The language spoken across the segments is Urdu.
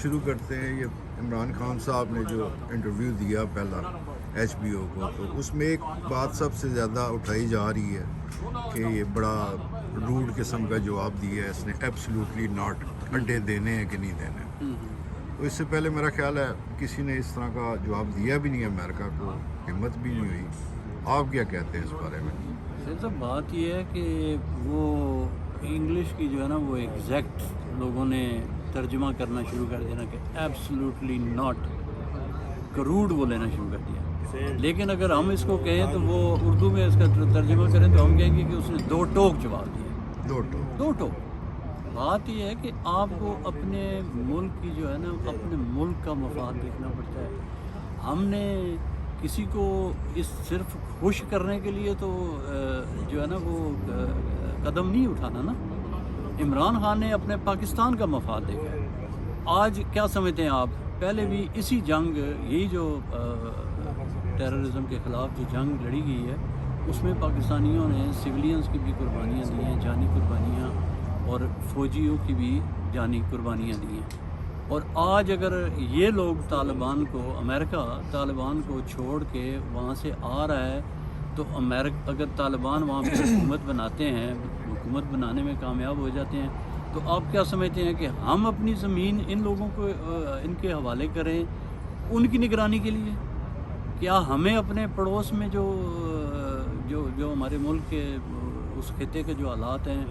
شروع کرتے ہیں. یہ عمران خان صاحب نے جو انٹرویو دیا پہلا HBO کو, تو اس میں ایک بات سب سے زیادہ اٹھائی جا رہی ہے کہ یہ بڑا روڈ قسم کا جواب دیا ہے اس نے, ایبسلیوٹلی ناٹ, اڈے دینے ہیں کہ نہیں دینے. تو اس سے پہلے میرا خیال ہے کسی نے اس طرح کا جواب دیا بھی نہیں ہے, امریکہ کو ہمت بھی نہیں ہوئی. آپ کیا کہتے ہیں اس بارے میں؟ سر صاحب بات یہ ہے کہ وہ انگلش کی جو ہے نا وہ ایگزیکٹ لوگوں نے ترجمہ کرنا شروع کر دینا کہ ایبسلیوٹلی ناٹ, کروڑ وہ لینا شروع کر دیا. لیکن اگر ہم اس کو کہیں تو وہ اردو میں اس کا ترجمہ کریں تو ہم کہیں گے کہ اس نے دو ٹوک جواب دیا. دو ٹوک. بات یہ ہے کہ آپ کو اپنے ملک کی جو ہے نا اپنے ملک کا مفاد دیکھنا پڑتا ہے. ہم نے کسی کو اس صرف خوش کرنے کے لیے تو جو ہے نا وہ قدم نہیں اٹھانا نا. عمران خان نے اپنے پاکستان کا مفاد دیکھا ہے. آج کیا سمجھتے ہیں آپ, پہلے بھی اسی جنگ, یہی جو ٹیررزم کے خلاف جو جنگ لڑی گئی ہے اس میں پاکستانیوں نے سویلینز کی بھی قربانیاں دی ہیں, جانی قربانیاں, اور فوجیوں کی بھی جانی قربانیاں دی ہیں. اور آج اگر یہ لوگ طالبان کو, امریکہ طالبان کو چھوڑ کے وہاں سے آ رہا ہے, تو اگر طالبان وہاں پہ حکومت بناتے ہیں, حکومت بنانے میں کامیاب ہو جاتے ہیں, تو آپ کیا سمجھتے ہیں کہ ہم اپنی زمین ان لوگوں کو ان کے حوالے کریں ان کی نگرانی کے لیے؟ کیا ہمیں اپنے پڑوس میں جو ہمارے ملک کے اس خطے کے جو حالات ہیں,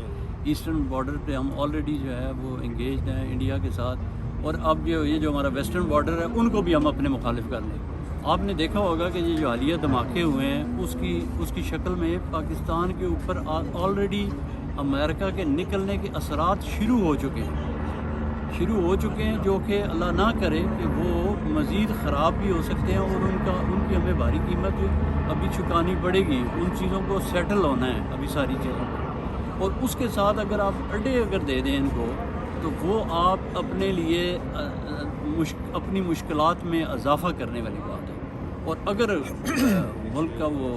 ایسٹرن بارڈر پہ ہم آلریڈی جو ہے وہ انگیجڈ ہیں انڈیا کے ساتھ, اور اب یہ جو ہمارا ویسٹرن بارڈر ہے ان کو بھی ہم اپنے مخالف کر لیں. آپ نے دیکھا ہوگا کہ یہ جو حالیہ دھماکے ہوئے ہیں اس کی شکل میں پاکستان کے اوپر آلریڈی امریکہ کے نکلنے کے اثرات شروع ہو چکے ہیں, جو کہ اللہ نہ کرے کہ وہ مزید خراب بھی ہو سکتے ہیں, اور ان کی ہمیں بھاری قیمت ابھی چکانی پڑے گی. ان چیزوں کو سیٹل ہونا ہے ابھی ساری چیزوں کو, اور اس کے ساتھ اگر آپ اڈے دے دیں ان کو, تو وہ آپ اپنے لیے اپنی مشکلات میں اضافہ کرنے والی بات ہے. اور اگر ملک کا وہ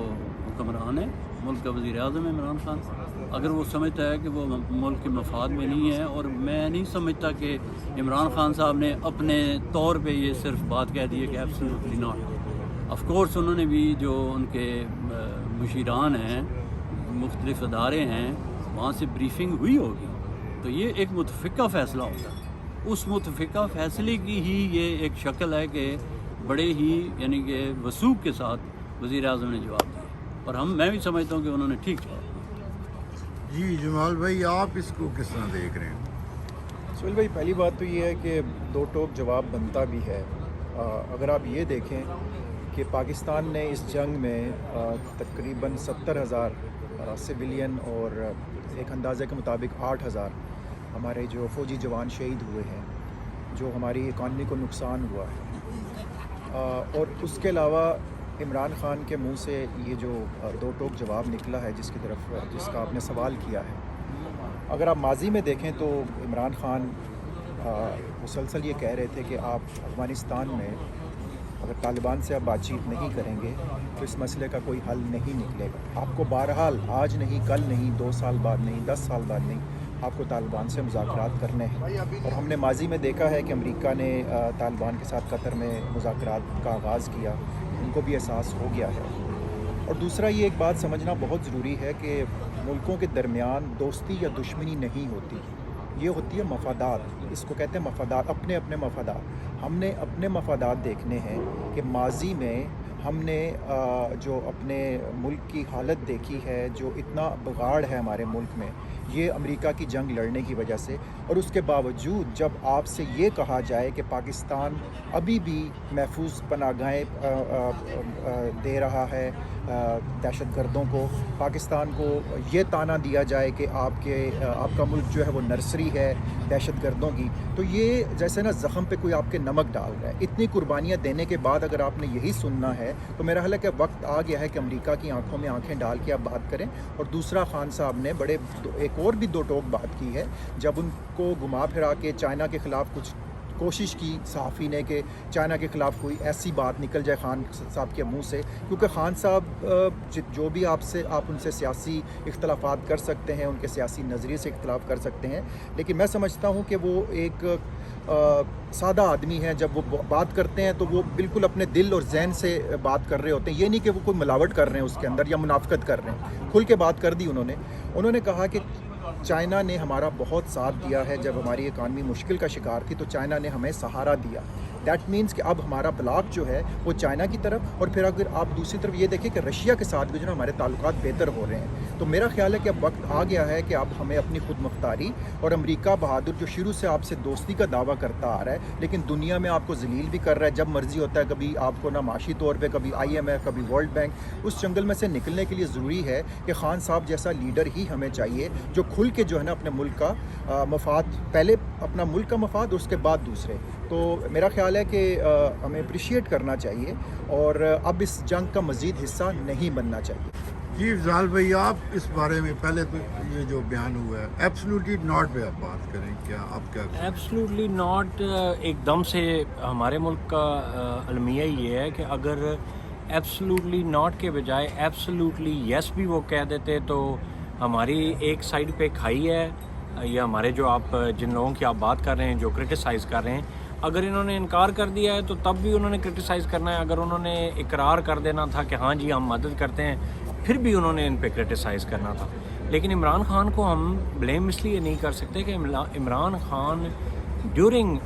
حکمران ہے, ملک کا وزیر اعظم ہے عمران خان, اگر وہ سمجھتا ہے کہ وہ ملک کے مفاد میں نہیں ہے, اور میں نہیں سمجھتا کہ عمران خان صاحب نے اپنے طور پہ یہ صرف بات کہہ دی ہے کہ ایبسلیوٹلی ناٹ. آف کورس انہوں نے بھی جو ان کے مشیران ہیں, مختلف ادارے ہیں, وہاں سے بریفنگ ہوئی ہوگی, تو یہ ایک متفقہ فیصلہ ہوگا. اس متفقہ فیصلے کی ہی یہ ایک شکل ہے کہ بڑے ہی یعنی کہ وثوق کے ساتھ وزیر اعظم نے جواب دیا, اور میں بھی سمجھتا ہوں کہ انہوں نے ٹھیک جواب دیا. جی جمال بھائی, آپ اس کو کس طرح دیکھ رہے ہیں؟ سہیل بھائی, پہلی بات تو یہ ہے کہ دو ٹوک جواب بنتا بھی ہے. اگر آپ یہ دیکھیں کہ پاکستان نے اس جنگ میں تقریباً 70,000 سویلین اور ایک اندازے کے مطابق 8,000 ہمارے جو فوجی جوان شہید ہوئے ہیں, جو ہماری اکانومی کو نقصان ہوا ہے. اور اس کے علاوہ عمران خان کے منہ سے یہ جو دو ٹوک جواب نکلا ہے جس کا آپ نے سوال کیا ہے, اگر آپ ماضی میں دیکھیں تو عمران خان مسلسل یہ کہہ رہے تھے کہ آپ افغانستان میں اگر طالبان سے آپ بات چیت نہیں کریں گے تو اس مسئلے کا کوئی حل نہیں نکلے گا. آپ کو بہرحال آج نہیں, کل نہیں, 2 سال بعد نہیں, 10 سال بعد نہیں, آپ کو طالبان سے مذاکرات کرنے ہیں. اور ہم نے ماضی میں دیکھا ہے کہ امریکہ نے طالبان کے ساتھ قطر میں مذاکرات کا آغاز کیا, ان کو بھی احساس ہو گیا ہے. اور دوسرا یہ ایک بات سمجھنا بہت ضروری ہے کہ ملکوں کے درمیان دوستی یا دشمنی نہیں ہوتی, یہ ہوتی ہے مفادات. اس کو کہتے ہیں مفادات, اپنے اپنے مفادات. ہم نے اپنے مفادات دیکھنے ہیں کہ ماضی میں ہم نے جو اپنے ملک کی حالت دیکھی ہے, جو اتنا بگاڑ ہے ہمارے ملک میں, یہ امریکہ کی جنگ لڑنے کی وجہ سے. اور اس کے باوجود جب آپ سے یہ کہا جائے کہ پاکستان ابھی بھی محفوظ پناہ گاہیں دے رہا ہے دہشت گردوں کو, پاکستان کو یہ طعنہ دیا جائے کہ آپ کا ملک جو ہے وہ نرسری ہے دہشت گردوں کی, تو یہ جیسے نا زخم پہ کوئی آپ کے نمک ڈال رہا ہے. اتنی قربانیاں دینے کے بعد اگر آپ نے یہی سننا ہے تو میرا خیال ہے کہ وقت آ گیا ہے کہ امریکہ کی آنکھوں میں آنکھیں ڈال کے آپ بات کریں. اور دوسرا, خان صاحب نے ایک اور بھی دو ٹوک بات کی ہے, جب ان کو گھما پھرا کے چائنا کے خلاف کوشش کی صحافی نے کہ چائنا کے خلاف کوئی ایسی بات نکل جائے خان صاحب کے منہ سے، کیونکہ خان صاحب جو بھی آپ ان سے سیاسی اختلافات کر سکتے ہیں، ان کے سیاسی نظریے سے اختلاف کر سکتے ہیں، لیکن میں سمجھتا ہوں کہ وہ ایک سادہ آدمی ہیں. جب وہ بات کرتے ہیں تو وہ بالکل اپنے دل اور ذہن سے بات کر رہے ہوتے ہیں. یہ نہیں کہ وہ کوئی ملاوٹ کر رہے ہیں اس کے اندر یا منافقت کر رہے ہیں. کھل کے بات کر دی انہوں نے کہا کہ چائنا نے ہمارا بہت ساتھ دیا ہے. جب ہماری اکانومی مشکل کا شکار تھی تو چائنا نے ہمیں سہارا دیا. دیٹ مینس کہ اب ہمارا بلاک جو ہے وہ چائنا کی طرف، اور پھر اگر آپ دوسری طرف یہ دیکھیں کہ رشیا کے ساتھ بھی جو ہے ہمارے تعلقات بہتر ہو رہے ہیں. تو میرا خیال ہے کہ اب وقت آ گیا ہے کہ اب ہمیں اپنی خود مختاری، اور امریکہ بہادر جو شروع سے آپ سے دوستی کا دعویٰ کرتا آ رہا ہے لیکن دنیا میں آپ کو ذلیل بھی کر رہا ہے جب مرضی ہوتا ہے، کبھی آپ کو نہ معاشی طور پہ، کبھی IMF، کبھی ورلڈ بینک، اس جنگل میں سے نکلنے کے لیے ضروری ہے کہ خان صاحب جیسا لیڈر ہی ہمیں چاہیے جو کھل کے جو ہے نا اپنے ملک کا مفاد، پہلے اپنا ملک کا مفاد اور اس کے بعد دوسرے. تو میرا خیال ہے کہ ہمیں اپریشیٹ کرنا چاہیے اور اب اس جنگ کا مزید حصہ نہیں بننا چاہیے. جی افضال بھائی، آپ اس بارے میں پہلے تو یہ جو بیان ہوا ہے ایبسلیوٹلی ناٹ پہ آپ بات کریں، کیا آپ کیا ایبسلیوٹلی ناٹ ایک دم سے ہمارے ملک کا المیہ یہ ہے کہ اگر ایبسلیوٹلی ناٹ کے بجائے ایبسلیوٹلی یس بھی وہ کہہ دیتے تو ہماری ایک سائڈ پہ کھائی ہے، یا ہمارے جو آپ جن لوگوں کی آپ بات کر رہے ہیں جو کرٹیسائز کر رہے ہیں، اگر انہوں نے انکار کر دیا ہے تو تب بھی انہوں نے کرٹیسائز کرنا ہے. اگر انہوں نے اقرار کر دینا تھا کہ ہاں جی ہم مدد کرتے ہیں، پھر بھی انہوں نے ان پہ کرٹیسائز کرنا تھا. لیکن عمران خان کو ہم بلیم اس لیے نہیں کر سکتے کہ عمران خان ڈیورنگ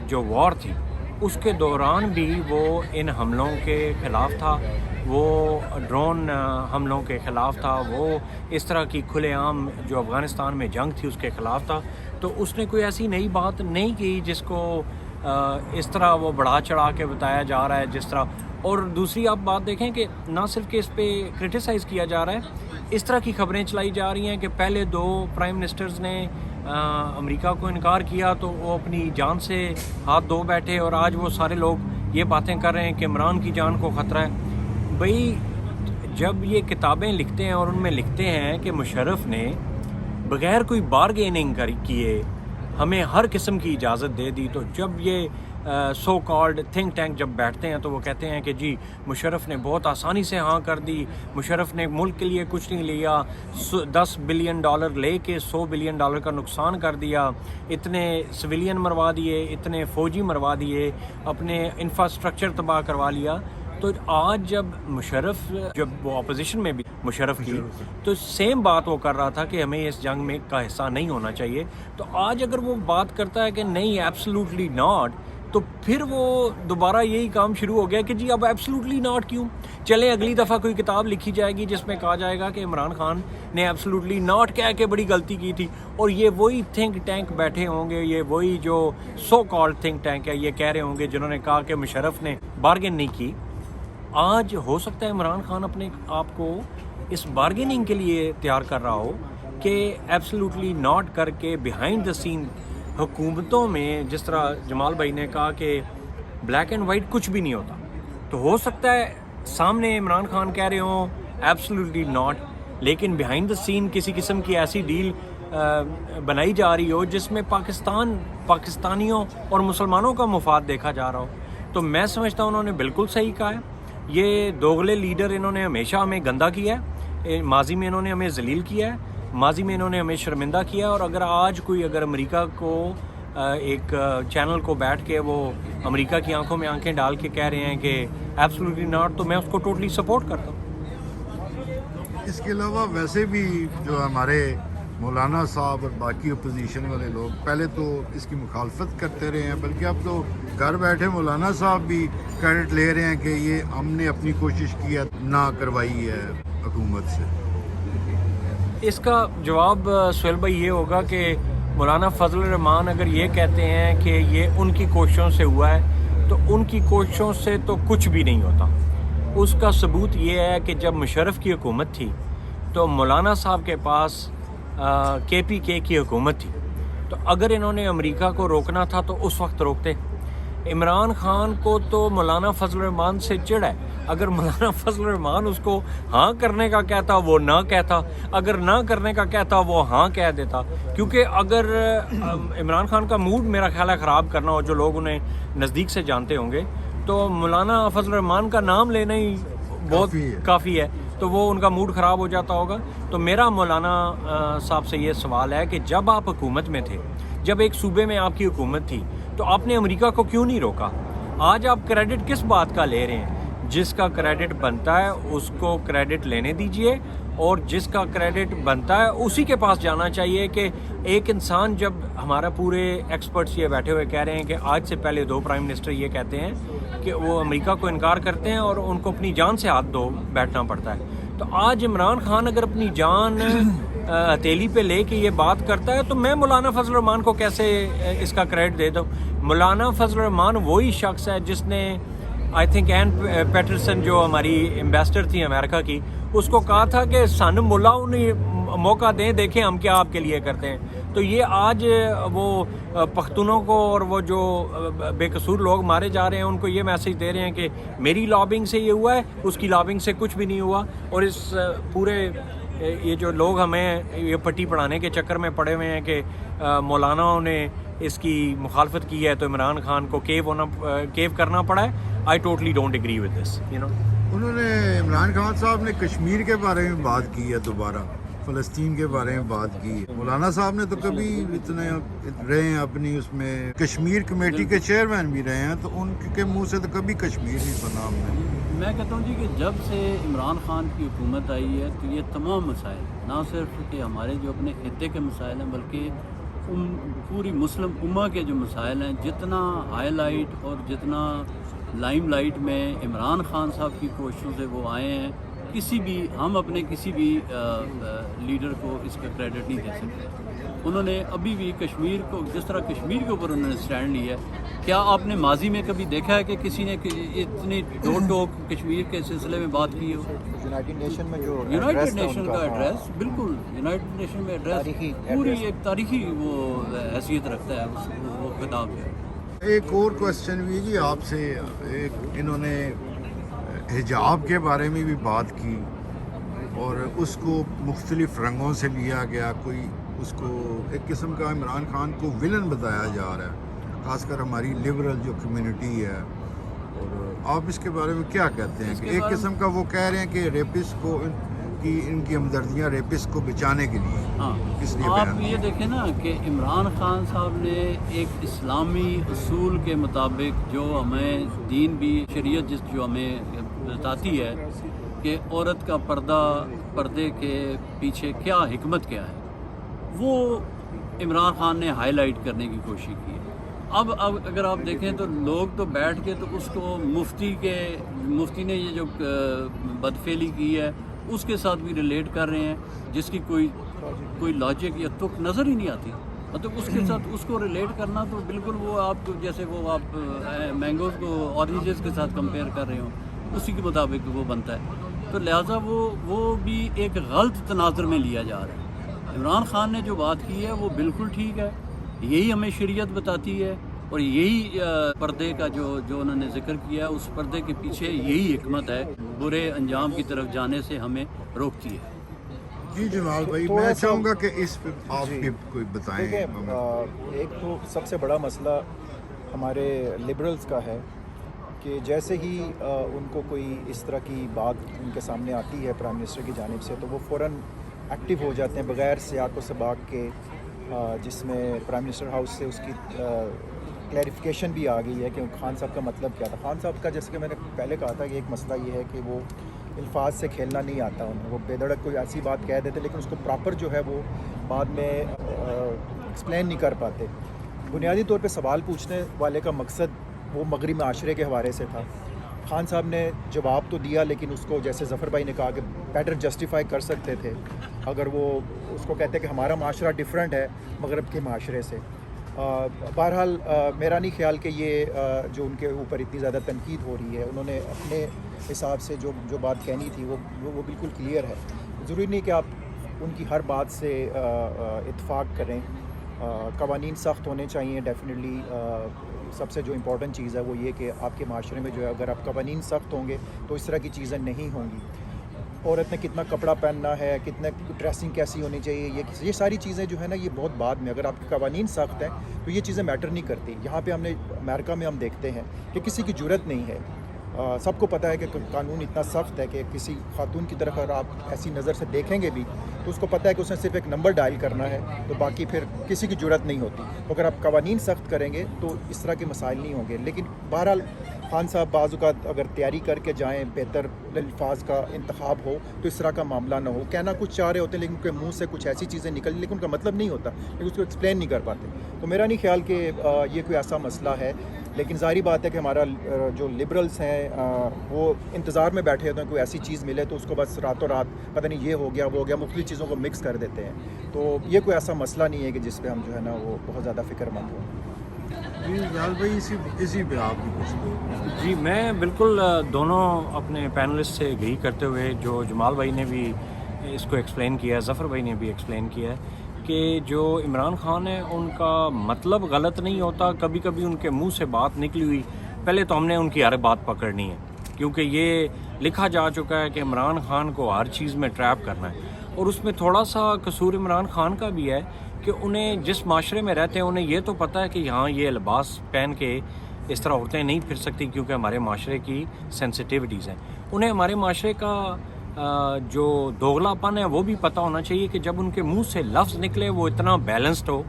جو وار تھی اس کے دوران بھی وہ ان حملوں کے خلاف تھا، وہ ڈرون حملوں کے خلاف تھا، وہ اس طرح کی کھلے عام جو افغانستان میں جنگ تھی اس کے خلاف تھا. تو اس نے کوئی ایسی نئی بات نہیں کی جس کو اس طرح وہ بڑھا چڑھا کے بتایا جا رہا ہے جس طرح. اور دوسری آپ بات دیکھیں کہ نہ صرف کہ اس پہ کرٹیسائز کیا جا رہا ہے، اس طرح کی خبریں چلائی جا رہی ہیں کہ پہلے 2 پرائم منسٹرز نے امریکہ کو انکار کیا تو وہ اپنی جان سے ہاتھ دھو بیٹھے، اور آج وہ سارے لوگ یہ باتیں کر رہے ہیں کہ عمران کی جان کو خطرہ ہے. بھئی جب یہ کتابیں لکھتے ہیں اور ان میں لکھتے ہیں کہ مشرف نے بغیر کوئی بارگیننگ کیے ہمیں ہر قسم کی اجازت دے دی، تو جب یہ سو کالڈ تھنک ٹینک جب بیٹھتے ہیں تو وہ کہتے ہیں کہ جی مشرف نے بہت آسانی سے ہاں کر دی، مشرف نے ملک کے لیے کچھ نہیں لیا، $10 بلین لے کے $100 بلین کا نقصان کر دیا، اتنے سویلین مروا دیے، اتنے فوجی مروا دیے، اپنے انفراسٹرکچر تباہ کروا لیا. تو آج جب مشرف، جب وہ اپوزیشن میں بھی مشرف کی، تو سیم بات وہ کر رہا تھا کہ ہمیں اس جنگ میں کا حصہ نہیں ہونا چاہیے. تو آج اگر وہ بات کرتا ہے کہ نہیں ایبسلیوٹلی ناٹ، تو پھر وہ دوبارہ یہی کام شروع ہو گیا کہ جی اب ایبسلیوٹلی ناٹ کیوں؟ چلیں اگلی دفعہ کوئی کتاب لکھی جائے گی جس میں کہا جائے گا کہ عمران خان نے ایبسلیوٹلی ناٹ کہہ کے بڑی غلطی کی تھی، اور یہ وہی تھنک ٹینک بیٹھے ہوں گے، یہ وہی جو سو کالڈ تھنک ٹینک ہے یہ کہہ رہے ہوں گے جنہوں نے کہا کہ مشرف نے بارگین نہیں کی. آج ہو سکتا ہے عمران خان اپنے آپ کو اس بارگیننگ کے لیے تیار کر رہا ہو کہ ایبسلیوٹلی ناٹ کر کے بیہائنڈ دا سین حکومتوں میں، جس طرح جمال بھائی نے کہا کہ بلیک اینڈ وائٹ کچھ بھی نہیں ہوتا، تو ہو سکتا ہے سامنے عمران خان کہہ رہے ہوں ایبسلیوٹلی ناٹ، لیکن بیہائنڈ دا سین کسی قسم کی ایسی ڈیل بنائی جا رہی ہو جس میں پاکستانیوں اور مسلمانوں کا مفاد دیکھا جا رہا ہو. تو میں سمجھتا ہوں انہوں نے بالکل صحیح کہا ہے. یہ دوغلے لیڈر انہوں نے ہمیشہ ہمیں گندہ کیا ہے، ماضی میں انہوں نے ہمیں ذلیل کیا ہے، ماضی میں انہوں نے ہمیں شرمندہ کیا ہے. اور اگر آج کوئی اگر امریکہ کو ایک چینل کو بیٹھ کے وہ امریکہ کی آنکھوں میں آنکھیں ڈال کے کہہ رہے ہیں کہ ایبسلیوٹلی ناٹ، تو میں اس کو ٹوٹلی سپورٹ کرتا ہوں. اس کے علاوہ ویسے بھی جو ہمارے مولانا صاحب اور باقی اپوزیشن والے لوگ پہلے تو اس کی مخالفت کرتے رہے ہیں، بلکہ اب تو گھر بیٹھے مولانا صاحب بھی کریڈٹ لے رہے ہیں کہ یہ ہم نے اپنی کوشش کی ہے، نہ کروائی ہے حکومت سے. اس کا جواب سہیل بھائی یہ ہوگا کہ مولانا فضل الرحمان اگر یہ کہتے ہیں کہ یہ ان کی کوششوں سے ہوا ہے تو ان کی کوششوں سے تو کچھ بھی نہیں ہوتا. اس کا ثبوت یہ ہے کہ جب مشرف کی حکومت تھی تو مولانا صاحب کے پاس KPK کی حکومت تھی، تو اگر انہوں نے امریکہ کو روکنا تھا تو اس وقت روکتے. عمران خان کو تو مولانا فضل الرحمان سے چڑ ہے. اگر مولانا فضل الرحمان اس کو ہاں کرنے کا کہتا وہ نہ کہتا, اگر نہ کرنے کا کہتا وہ ہاں کہہ دیتا. کیونکہ اگر عمران خان کا موڈ میرا خیال ہے خراب کرنا ہو, جو لوگ انہیں نزدیک سے جانتے ہوں گے, تو مولانا فضل الرحمان کا نام لینا ہی بہت کافی ہے, تو وہ ان کا موڈ خراب ہو جاتا ہوگا. تو میرا مولانا صاحب سے یہ سوال ہے کہ جب آپ حکومت میں تھے, جب ایک صوبے میں آپ کی حکومت تھی, تو آپ نے امریکہ کو کیوں نہیں روکا؟ آج آپ کریڈٹ کس بات کا لے رہے ہیں؟ جس کا کریڈٹ بنتا ہے اس کو کریڈٹ لینے دیجئے, اور جس کا کریڈٹ بنتا ہے اسی کے پاس جانا چاہیے. کہ ایک انسان, جب ہمارا پورے ایکسپرٹس یہ بیٹھے ہوئے کہہ رہے ہیں کہ آج سے پہلے 2 پرائم منسٹر یہ کہتے ہیں کہ وہ امریکہ کو انکار کرتے ہیں اور ان کو اپنی جان سے ہاتھ دھو بیٹھنا پڑتا ہے, تو آج عمران خان اگر اپنی جان ہتھیلی پہ لے کے یہ بات کرتا ہے, تو میں مولانا فضل الرحمان کو کیسے اس کا کریڈٹ دے دوں؟ مولانا فضل الرحمان وہی شخص ہے جس نے آئی تھنک این پیٹرسن جو ہماری ایمبیسڈر تھی امریکہ کی, اس کو کہا تھا کہ سن ملا انہیں موقع دیں, دیکھیں ہم کیا آپ کے لیے کرتے ہیں. تو یہ آج وہ پختونوں کو اور وہ جو بے قصور لوگ مارے جا رہے ہیں ان کو یہ میسج دے رہے ہیں کہ میری لابنگ سے یہ ہوا ہے, اس کی لابنگ سے کچھ بھی نہیں ہوا. اور اس پورے یہ جو لوگ ہمیں یہ پٹی پڑھانے کے چکر میں پڑے ہوئے ہیں کہ مولاناؤں نے اس کی مخالفت کی ہے تو عمران خان کو کیو کرنا پڑا ہے, I totally don't agree with this, you know. انہوں نے عمران خان صاحب نے کشمیر کے بارے میں بات کی ہے, دوبارہ فلسطین کے بارے میں بات کی ہے. مولانا صاحب نے تو کبھی اتنے رہے ہیں اپنی اس میں کشمیر کمیٹی کے چیئرمین بھی رہے ہیں, تو ان کے منہ سے تو کبھی کشمیر نہیں سنا ہم نے. میں کہتا ہوں جی کہ جب سے عمران خان کی حکومت آئی ہے تو یہ تمام مسائل, نہ صرف کہ ہمارے جو اپنے خطے کے مسائل ہیں بلکہ پوری مسلم امہ کے جو مسائل ہیں, جتنا ہائی لائٹ اور جتنا لائم لائٹ میں عمران خان صاحب کی کوششوں سے وہ آئے ہیں, ہم اپنے کسی بھی لیڈر کو اس کا کریڈٹ نہیں دے سکتے. انہوں نے ابھی بھی کشمیر کو, جس طرح کشمیر کے اوپر انہوں نے اسٹینڈ لیا ہے, کیا آپ نے ماضی میں کبھی دیکھا ہے کہ کسی نے اتنی ٹوک کشمیر کے سلسلے میں بات کی ہو؟ یونائٹڈ نیشن میں جو یونائٹڈ نیشن کا ایڈریس, بالکل یونائٹڈ نیشن میں ایڈریس پوری ایک تاریخی وہ حیثیت رکھتا ہے وہ خطاب ہے. ایک اور کوسچن بھی جی آپ سے, انہوں نے حجاب کے بارے میں بھی بات کی اور اس کو مختلف رنگوں سے لیا گیا. کوئی اس کو ایک قسم کا عمران خان کو ولن بتایا جا رہا ہے, خاص کر ہماری لبرل جو کمیونٹی ہے. اور آپ اس کے بارے میں کیا کہتے ہیں کہ ایک قسم کا وہ کہہ رہے ہیں کہ ریپسٹ کو ان کی ہمدردیاں ریپسٹ کو بچانے کے لیے. ہاں, اس لیے آپ یہ دیکھیں نا کہ عمران خان صاحب نے ایک اسلامی اصول کے مطابق جو ہمیں دین بھی شریعت جو ہمیں بتاتی ہے کہ عورت کا پردے کے پیچھے کیا حکمت کیا ہے, وہ عمران خان نے ہائی لائٹ کرنے کی کوشش کی ہے. اب اگر آپ دیکھیں تو لوگ تو بیٹھ کے تو اس کو مفتی نے یہ جو بدفعلی کی ہے اس کے ساتھ بھی ریلیٹ کر رہے ہیں, جس کی کوئی لاجک یا تک نظر ہی نہیں آتی. مطلب اس کے ساتھ اس کو ریلیٹ کرنا تو بالکل وہ آپ کو جیسے وہ آپ مینگوز کو اورنجز کے ساتھ کمپیئر کر رہے ہوں, اسی کے مطابق وہ بنتا ہے. تو لہٰذا وہ بھی ایک غلط تناظر میں لیا جا رہا ہے. عمران خان نے جو بات کی ہے وہ بالکل ٹھیک ہے, یہی ہمیں شریعت بتاتی ہے, اور یہی پردے کا جو انہوں نے ذکر کیا ہے اس پردے کے پیچھے یہی حکمت ہے, برے انجام کی طرف جانے سے ہمیں روکتی ہے. جی جمال بھائی, میں چاہوں گا کہ اس پہ آپ بھی کوئی بتائیں. ایک تو سب سے بڑا مسئلہ ہمارے لبرلز کا ہے کہ جیسے ہی ان کو کوئی اس طرح کی بات ان کے سامنے آتی ہے پرائم منسٹر کی جانب سے, تو وہ فوراً ایکٹیو ہو جاتے ہیں بغیر سیاق و سباق کے, جس میں پرائم منسٹر ہاؤس سے اس کی کلیریفیکیشن بھی آ گئی ہے کہ خان صاحب کا مطلب کیا تھا. خان صاحب کا جیسے کہ میں نے پہلے کہا تھا کہ ایک مسئلہ یہ ہے کہ وہ الفاظ سے کھیلنا نہیں آتا انہیں, وہ بے دھڑک کوئی ایسی بات کہہ دیتے لیکن اس کو پراپر جو ہے وہ بعد میں ایکسپلین نہیں کر پاتے. بنیادی طور پہ سوال پوچھنے والے کا مقصد وہ مغربی معاشرے کے حوالے سے تھا. خان صاحب نے جواب تو دیا لیکن اس کو جیسے ظفر بھائی نے کہا کہ بیٹر جسٹیفائی کر سکتے تھے اگر وہ اس کو کہتے کہ ہمارا معاشرہ ڈیفرنٹ ہے مغرب کے معاشرے سے. بہرحال میرا نہیں خیال کہ یہ جو ان کے اوپر اتنی زیادہ تنقید ہو رہی ہے, انہوں نے اپنے حساب سے جو بات کہنی تھی وہ بالکل کلیئر ہے. ضروری نہیں کہ آپ ان کی ہر بات سے اتفاق کریں. قوانین سخت ہونے چاہیے ڈیفینیٹلی, سب سے جو امپورٹنٹ چیز ہے وہ یہ کہ آپ کے معاشرے میں جو ہے اگر آپ قوانین سخت ہوں گے تو اس طرح کی چیزیں نہیں ہوں گی. عورت نے کتنا کپڑا پہننا ہے, کتنے ڈریسنگ کیسی ہونی چاہیے, یہ ساری چیزیں جو ہے نا یہ بہت بعد میں, اگر آپ کے قوانین سخت ہیں تو یہ چیزیں میٹر نہیں کرتی. یہاں پہ ہم نے امریکہ میں ہم دیکھتے ہیں کہ کسی کی جرت نہیں ہے, سب کو پتہ ہے کہ قانون اتنا سخت ہے کہ کسی خاتون کی طرف اگر آپ ایسی نظر سے دیکھیں گے بھی تو اس کو پتہ ہے کہ اس نے صرف ایک نمبر ڈائل کرنا ہے, تو باقی پھر کسی کی جرت نہیں ہوتی. تو اگر آپ قوانین سخت کریں گے تو اس طرح کے مسائل نہیں ہوں گے. لیکن بہرحال خان صاحب بعض اوقات اگر تیاری کر کے جائیں, بہتر الفاظ کا انتخاب ہو تو اس طرح کا معاملہ نہ ہو. کہنا کچھ چاہ رہے ہوتے ہیں لیکن ان کے منہ سے کچھ ایسی چیزیں نکل لیکن ان کا مطلب نہیں ہوتا, لیکن اس کو ایکسپلین نہیں کر پاتے. تو میرا نہیں خیال کہ یہ کوئی ایسا مسئلہ ہے. لیکن ظاہری بات ہے کہ ہمارا جو لبرلز ہیں وہ انتظار میں بیٹھے ہوتے ہیں کوئی ایسی چیز ملے تو اس کو بس راتوں رات پتہ نہیں یہ ہو گیا وہ ہو گیا, مختلف چیزوں کو مکس کر دیتے ہیں. تو یہ کوئی ایسا مسئلہ نہیں ہے کہ جس پہ ہم جو ہے نا وہ بہت زیادہ فکر مند ہوں. جی جلال بھائی اسی پہ آپ کی کچھ. جی میں بالکل دونوں اپنے پینلسٹ سے اگری کرتے ہوئے, جو جمال بھائی نے بھی اس کو ایکسپلین کیا ہے, ظفر بھائی نے بھی ایکسپلین کیا ہے کہ جو عمران خان ہے ان کا مطلب غلط نہیں ہوتا. کبھی کبھی ان کے منہ سے بات نکلی ہوئی, پہلے تو ہم نے ان کی ہر بات پکڑنی ہے کیونکہ یہ لکھا جا چکا ہے کہ عمران خان کو ہر چیز میں ٹریپ کرنا ہے. اور اس میں تھوڑا سا قصور عمران خان کا بھی ہے کہ انہیں جس معاشرے میں رہتے ہیں انہیں یہ تو پتہ ہے کہ یہاں یہ لباس پہن کے اس طرح عورتیں نہیں پھر سکتی کیونکہ ہمارے معاشرے کی سینسٹیوٹیز ہیں. انہیں ہمارے معاشرے کا جو دوغلا پن ہے وہ بھی پتہ ہونا چاہیے کہ جب ان کے منہ سے لفظ نکلے وہ اتنا بیلنسڈ ہو,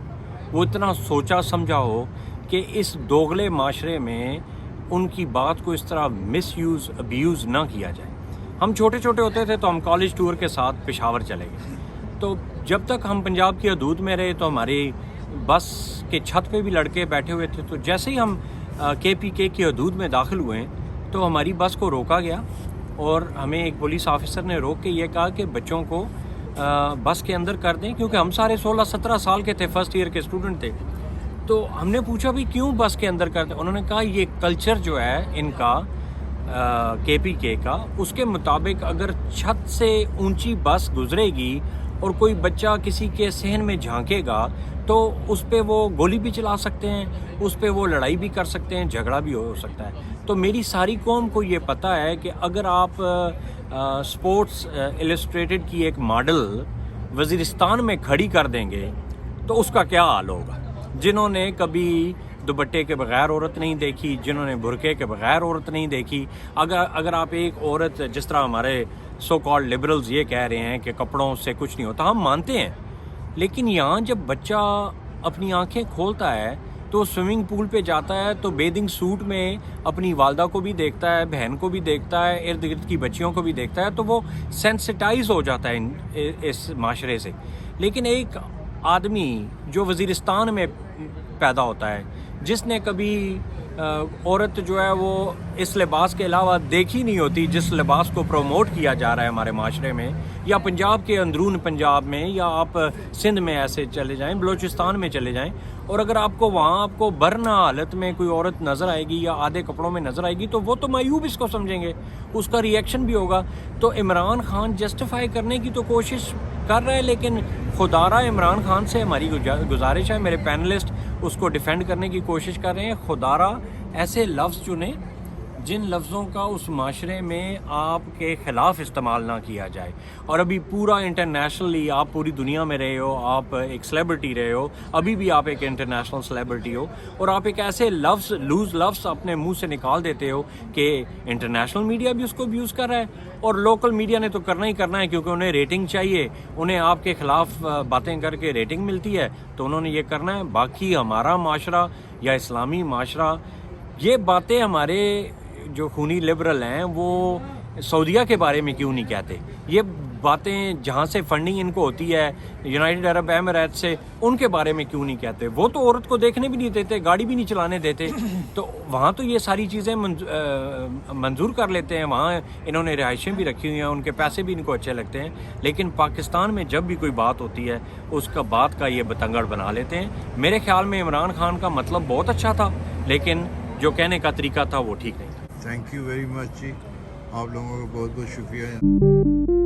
وہ اتنا سوچا سمجھا ہو کہ اس دوغلے معاشرے میں ان کی بات کو اس طرح مس یوز ابیوز نہ کیا جائے. ہم چھوٹے چھوٹے ہوتے تھے تو ہم کالج ٹور کے ساتھ پشاور چلے گئے, تو جب تک ہم پنجاب کی حدود میں رہے تو ہماری بس کے چھت پہ بھی لڑکے بیٹھے ہوئے تھے. تو جیسے ہی ہم KPK کی حدود میں داخل ہوئے تو ہماری بس کو روکا گیا اور ہمیں ایک پولیس آفیسر نے روک کے یہ کہا کہ بچوں کو بس کے اندر کر دیں, کیونکہ ہم سارے 16-17 سال کے تھے, فرسٹ ایئر کے اسٹوڈنٹ تھے. تو ہم نے پوچھا بھی کیوں بس کے اندر کر دیں. انہوں نے کہا یہ کلچر جو ہے ان کا KPK کا, اس کے مطابق اگر چھت سے اونچی بس گزرے گی اور کوئی بچہ کسی کے صحن میں جھانکے گا تو اس پہ وہ گولی بھی چلا سکتے ہیں, اس پہ وہ لڑائی بھی کر سکتے ہیں, جھگڑا بھی ہو سکتا ہے. تو میری ساری قوم کو یہ پتہ ہے کہ اگر آپ سپورٹس السٹریٹڈ کی ایک ماڈل وزیرستان میں کھڑی کر دیں گے تو اس کا کیا حال ہوگا. جنہوں نے کبھی دوپٹے کے بغیر عورت نہیں دیکھی, جنہوں نے برقعے کے بغیر عورت نہیں دیکھی, اگر آپ ایک عورت, جس طرح ہمارے سو کالڈ لبرلز یہ کہہ رہے ہیں کہ کپڑوں سے کچھ نہیں ہوتا, ہم مانتے ہیں, لیکن یہاں جب بچہ اپنی آنکھیں کھولتا ہے تو سوئمنگ پول پہ جاتا ہے تو بیدنگ سوٹ میں اپنی والدہ کو بھی دیکھتا ہے, بہن کو بھی دیکھتا ہے, ارد گرد کی بچیوں کو بھی دیکھتا ہے, تو وہ سینسٹائز ہو جاتا ہے اس معاشرے سے. لیکن ایک آدمی جو وزیرستان میں پیدا ہوتا ہے, جس نے کبھی عورت جو ہے وہ اس لباس کے علاوہ دیکھی نہیں ہوتی جس لباس کو پروموٹ کیا جا رہا ہے ہمارے معاشرے میں, یا پنجاب کے اندرون پنجاب میں, یا آپ سندھ میں ایسے چلے جائیں, بلوچستان میں چلے جائیں, اور اگر آپ کو وہاں آپ کو برنا حالت میں کوئی عورت نظر آئے گی یا آدھے کپڑوں میں نظر آئے گی تو وہ تو معیوب اس کو سمجھیں گے, اس کا ریئیکشن بھی ہوگا. تو عمران خان جسٹیفائی کرنے کی تو کوشش کر رہے ہیں, لیکن خدارہ عمران خان سے ہماری گزارش ہے, میرے پینلسٹ اس کو ڈیفینڈ کرنے کی کوشش کر رہے ہیں, خدارہ ایسے لفظ چنیں جن لفظوں کا اس معاشرے میں آپ کے خلاف استعمال نہ کیا جائے. اور ابھی پورا انٹرنیشنلی آپ پوری دنیا میں رہے ہو, آپ ایک سیلیبریٹی رہے ہو, ابھی بھی آپ ایک انٹرنیشنل سیلیبریٹی ہو, اور آپ ایک ایسے لفظ لوز لفظ اپنے منہ سے نکال دیتے ہو کہ انٹرنیشنل میڈیا بھی اس کو ابیوز کر رہا ہے, اور لوکل میڈیا نے تو کرنا ہی کرنا ہے کیونکہ انہیں ریٹنگ چاہیے, انہیں آپ کے خلاف باتیں کر کے ریٹنگ ملتی ہے تو انہوں نے یہ کرنا ہے. باقی ہمارا معاشرہ یا اسلامی معاشرہ یہ باتیں ہمارے جو خونی لبرل ہیں وہ سعودیہ کے بارے میں کیوں نہیں کہتے؟ یہ باتیں جہاں سے فنڈنگ ان کو ہوتی ہے یونائٹڈ عرب امارات سے, ان کے بارے میں کیوں نہیں کہتے؟ وہ تو عورت کو دیکھنے بھی نہیں دیتے, گاڑی بھی نہیں چلانے دیتے, تو وہاں تو یہ ساری چیزیں منظور کر لیتے ہیں, وہاں انہوں نے رہائشیں بھی رکھی ہوئی ہیں, ان کے پیسے بھی ان کو اچھے لگتے ہیں. لیکن پاکستان میں جب بھی کوئی بات ہوتی ہے اس کا بات کا یہ بتنگڑ بنا لیتے ہیں. میرے خیال میں عمران خان کا مطلب بہت اچھا تھا, لیکن جو کہنے کا طریقہ تھا وہ ٹھیک نہیں. تھینک یو ویری مچ جی, آپ لوگوں کا بہت بہت شکریہ.